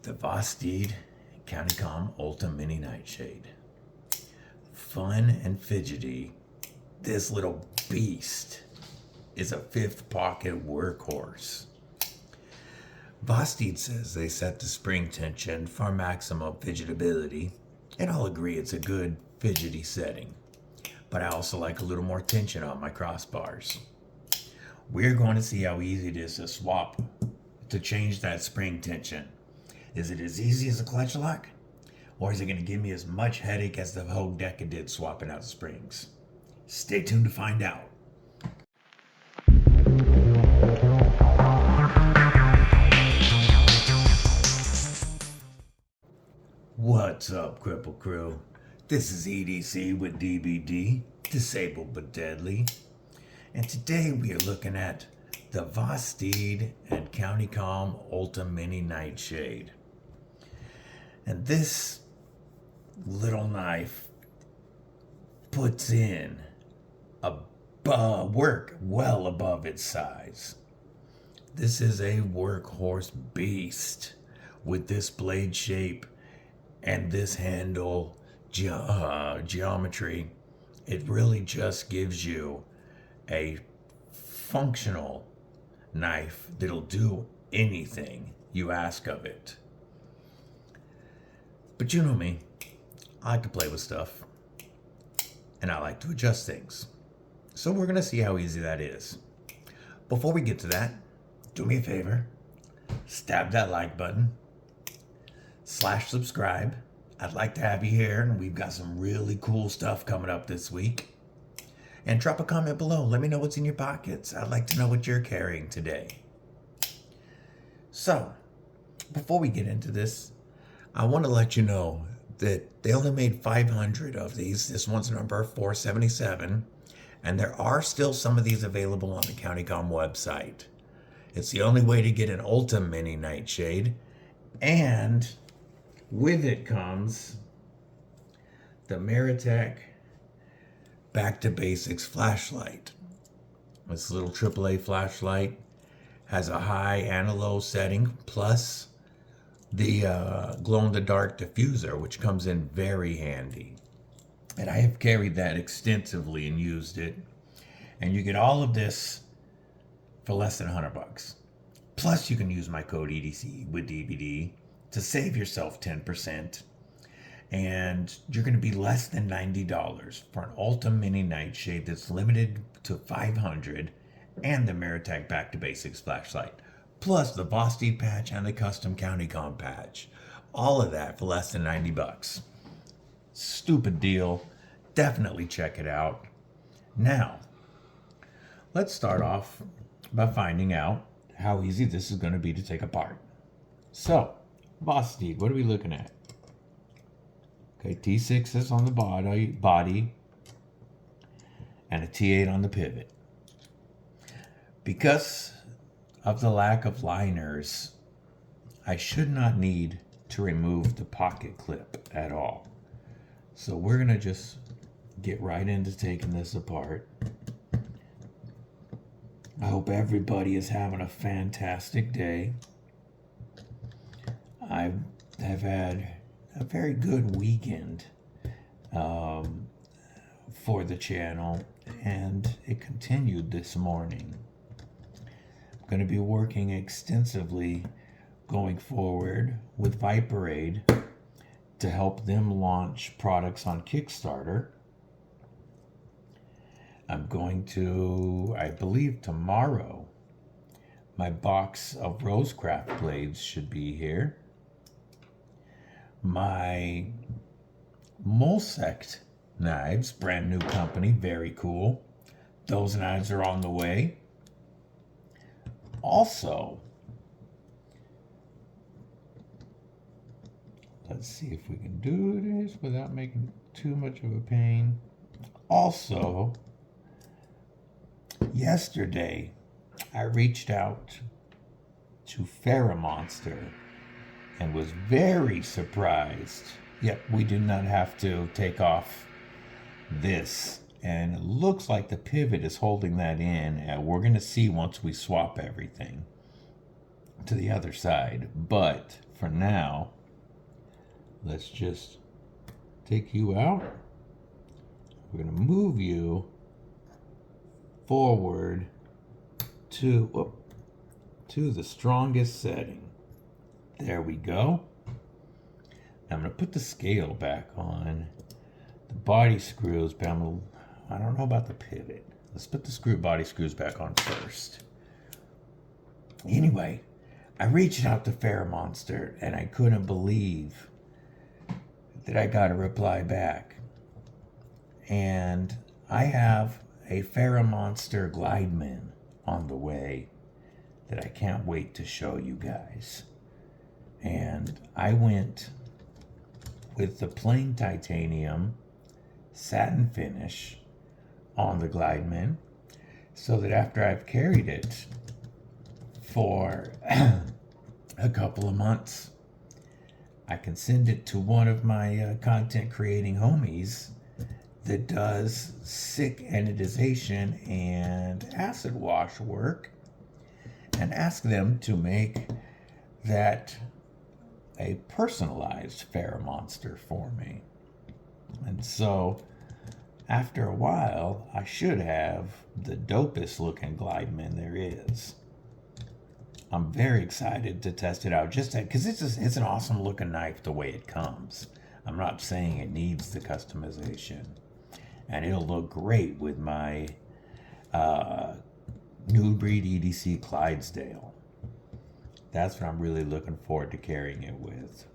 The Vosteed Comm Ultem Mini Nightshade. Fun and fidgety, this little beast is a fifth pocket workhorse. Vosteed says they set the spring tension for maximum fidgetability, and I'll agree it's a good fidgety setting. But I also like a little more tension on my crossbars. We're going to see how easy it is to swap, to change that spring tension. Is it as easy as a clutch lock? Or is it going to give me as much headache as the whole Deca did swapping out springs? Stay tuned to find out. What's up, Cripple Crew? This is EDC with DBD, Disabled but Deadly. And today we are looking at the Vosteed and Comm Ultem Mini Nightshade. And this little knife puts in a work well above its size. This is a workhorse beast with this blade shape and this handle geometry. It really just gives you a functional knife that'll do anything you ask of it. But you know me, I like to play with stuff and I like to adjust things. So we're gonna see how easy that is. Before we get to that, do me a favor, stab that like button, /subscribe. I'd like to have you here, and we've got some really cool stuff coming up this week. And drop a comment below. Let me know what's in your pockets. I'd like to know what you're carrying today. So, before we get into this, I want to let you know that they only made 500 of these. This one's number 477. And there are still some of these available on the Comm website. It's the only way to get an Ultem Mini Nightshade. And with it comes the Meritech Back to Basics flashlight. This little AAA flashlight has a high and a low setting, plus the glow-in-the-dark diffuser, which comes in very handy. And I have carried that extensively and used it. And you get all of this for less than $100. Plus, you can use my code EDC with DBD to save yourself 10%. And you're going to be less than $90 for an Ultem Mini Nightshade that's limited to 500 and the Meritech Back to Basics flashlight. Plus the Vosteed patch and the custom Comm patch. All of that for less than $90. Stupid deal. Definitely check it out. Now, let's start off by finding out how easy this is going to be to take apart. So, Vosteed, what are we looking at? Okay, T6 is on the body and a T8 on the pivot. Because of the lack of liners, I should not need to remove the pocket clip at all. So we're going to just get right into taking this apart. I hope everybody is having a fantastic day. I have had a very good weekend for the channel, and it continued this morning. I'm going to be working extensively going forward with Viperade to help them launch products on Kickstarter. I'm going to, I believe tomorrow, my box of Rosecraft blades should be here. My Molsect knives, brand new company, very cool. Those knives are on the way. Also, let's see if we can do this without making too much of a pain. Also, yesterday, I reached out to Monster and was very surprised. Yep, we do not have to take off this. And it looks like the pivot is holding that in. And we're going to see once we swap everything. to the other side. But for now, let's just take you out. We're going to move you forward to the strongest setting. There we go. I'm going to put the scale back on. The body screws, but I don't know about the pivot. Let's put the body screws back on first. Anyway, I reached out to Monster and I couldn't believe that I got a reply back. And I have a Monster Glideman on the way that I can't wait to show you guys. And I went with the plain titanium satin finish on the Glideman, so that after I've carried it for a couple of months, I can send it to one of my content creating homies that does sick anodization and acid wash work, and ask them to make that a personalized Monster for me. And so after a while, I should have the dopest looking Glideman there is. I'm very excited to test it out, just because it's an awesome looking knife the way it comes. I'm not saying it needs the customization, and it'll look great with my New Breed EDC Clydesdale. That's what I'm really looking forward to carrying it with.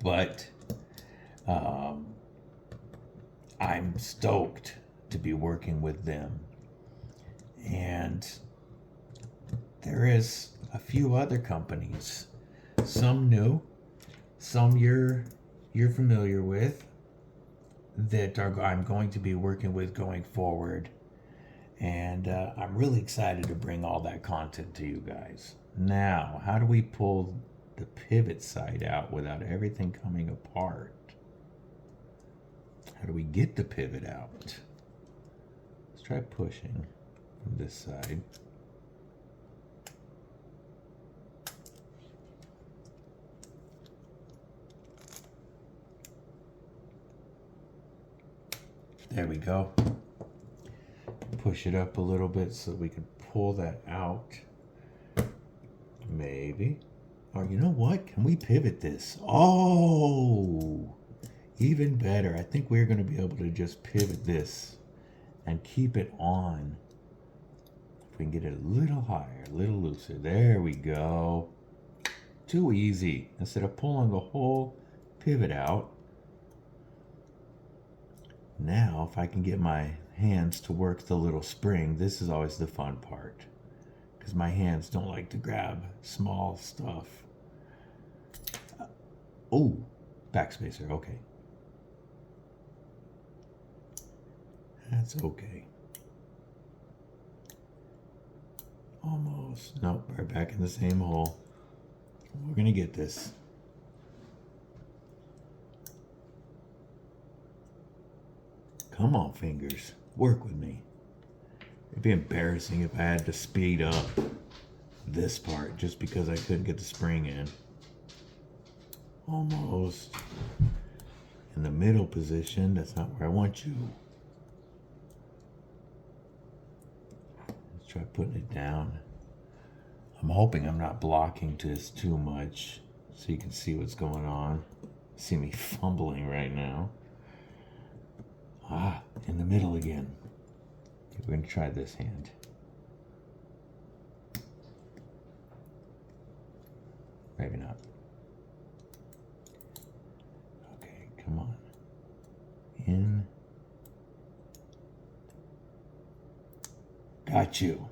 But I'm stoked to be working with them. And there is a few other companies, some new, some you're familiar with, that I'm going to be working with going forward. And I'm really excited to bring all that content to you guys. Now, how do we pull the pivot side out without everything coming apart? How do we get the pivot out? Let's try pushing from this side. There we go. Push it up a little bit so we can pull that out. Maybe. Or you know what? Can we pivot this? Oh, even better. I think we're going to be able to just pivot this and keep it on. If we can get it a little higher, a little looser. There we go. Too easy. Instead of pulling the whole pivot out. Now, if I can get my hands to work the little spring, this is always the fun part, because my hands don't like to grab small stuff. Oh, backspacer, okay. That's okay. Almost. Nope, we're back in the same hole. We're gonna get this. Come on, fingers. Work with me. It'd be embarrassing if I had to speed up this part just because I couldn't get the spring in. Almost. In the middle position. That's not where I want you. Let's try putting it down. I'm hoping I'm not blocking this too much so you can see what's going on. See me fumbling right now. Ah, in the middle again. Okay, we're going to try this hand. Maybe not. Okay, come on. In. Got you.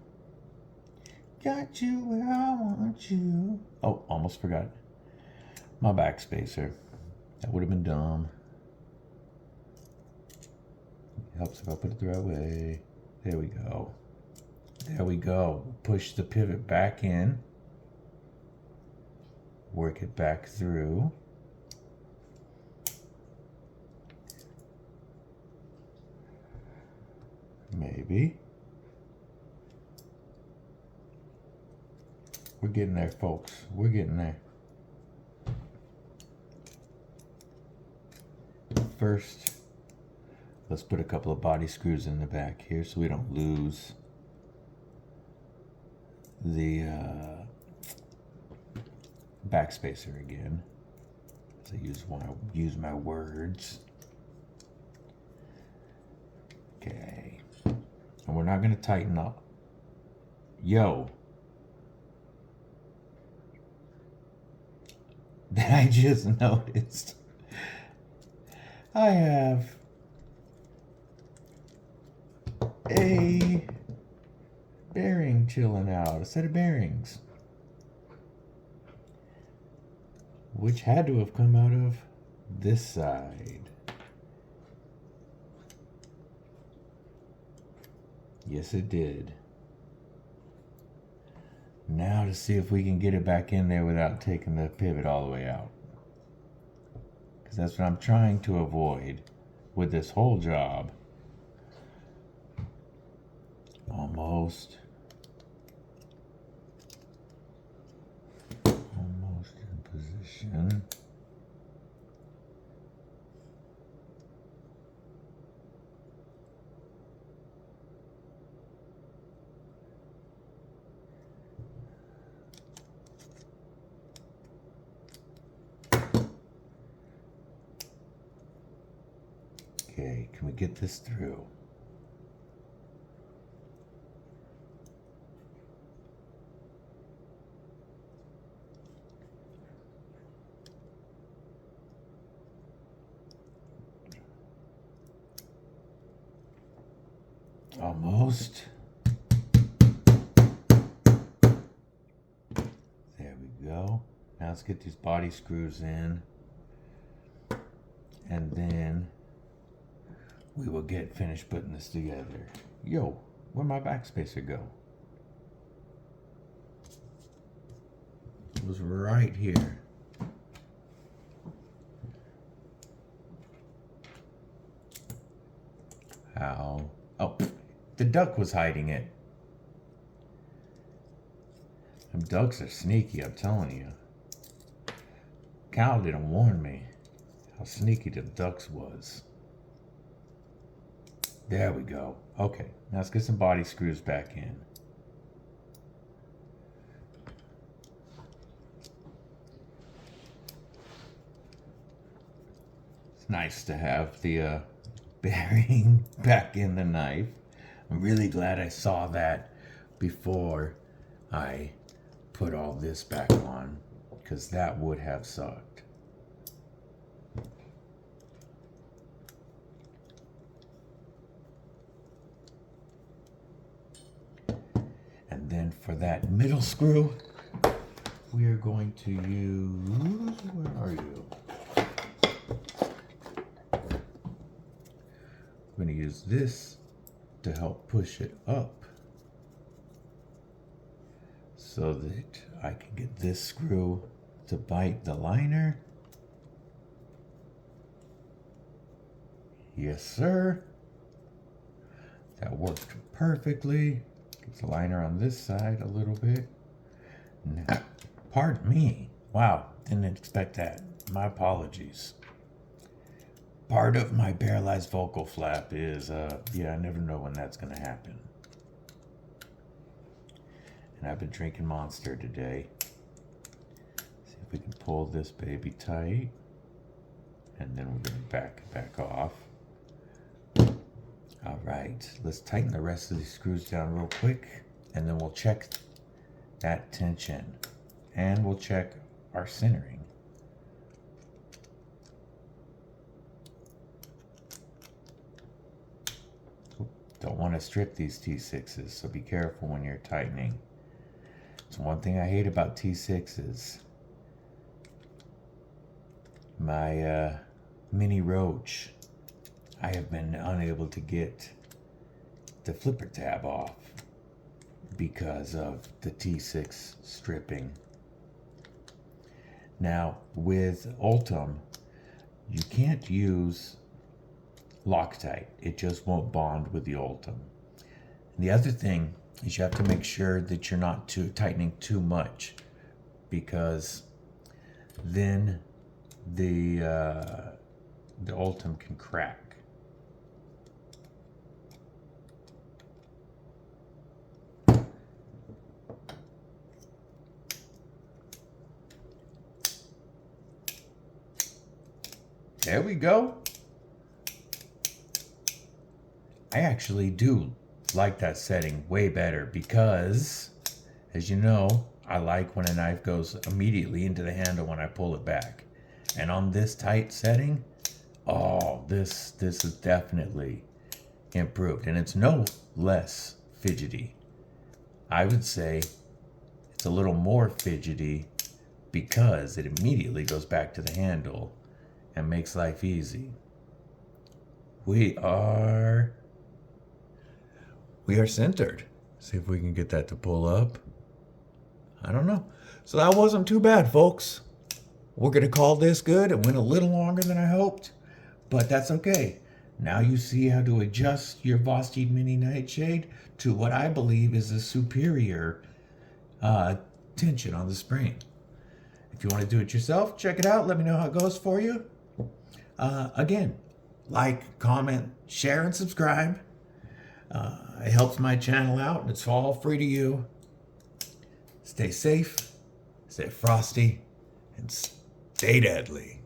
Got you where I want you. Oh, almost forgot my backspacer. That would have been dumb. Helps if I put it the right way. There we go. There we go. Push the pivot back in. Work it back through. Maybe. We're getting there, folks. We're getting there. First, let's put a couple of body screws in the back here so we don't lose the backspacer again. So want to use my words. Okay. And we're not going to tighten up. Yo. Then I just noticed I have a bearing chilling out, a set of bearings, which had to have come out of this side. Yes, it did. Now to see if we can get it back in there without taking the pivot all the way out. Because that's what I'm trying to avoid with this whole job. Almost in position. Okay, can we get this through? Almost. There we go. Now let's get these body screws in. And then we will get finished putting this together. Yo, where'd my backspacer go? It was right here. How? Oh, the duck was hiding it. Them ducks are sneaky, I'm telling you. Cal didn't warn me how sneaky the ducks was. There we go. Okay, now let's get some body screws back in. It's nice to have the bearing back in the knife. I'm really glad I saw that before I put all this back on, because that would have sucked. And then for that middle screw, we are going to use, where are you? I'm going to use this to help push it up so that I can get this screw to bite the liner. Yes, sir. That worked perfectly. Get the liner on this side a little bit. Now, pardon me. Wow, didn't expect that. My apologies. Part of my paralyzed vocal flap is, yeah, I never know when that's going to happen. And I've been drinking Monster today. See if we can pull this baby tight. And then we're going to back off. All right, let's tighten the rest of these screws down real quick. And then we'll check that tension. And we'll check our centering. Don't want to strip these T6s, so be careful when you're tightening. It's one thing I hate about T6s. My Mini Roach, I have been unable to get the flipper tab off because of the T6 stripping. Now, with Ultem, you can't use Loctite. It just won't bond with the Ultem. And the other thing is you have to make sure that you're not tightening too much, because then the Ultem can crack. There we go. I actually do like that setting way better because, as you know, I like when a knife goes immediately into the handle when I pull it back. And on this tight setting, oh, this is definitely improved. And it's no less fidgety. I would say it's a little more fidgety because it immediately goes back to the handle and makes life easy. We are centered. See if we can get that to pull up. I don't know. So that wasn't too bad, folks. We're going to call this good. It went a little longer than I hoped, but that's okay. Now you see how to adjust your Vosteed Mini Nightshade to what I believe is a superior tension on the spring. If you want to do it yourself, check it out. Let me know how it goes for you. Again, like, comment, share, and subscribe. It helps my channel out, and it's all free to you. Stay safe, stay frosty, and stay deadly.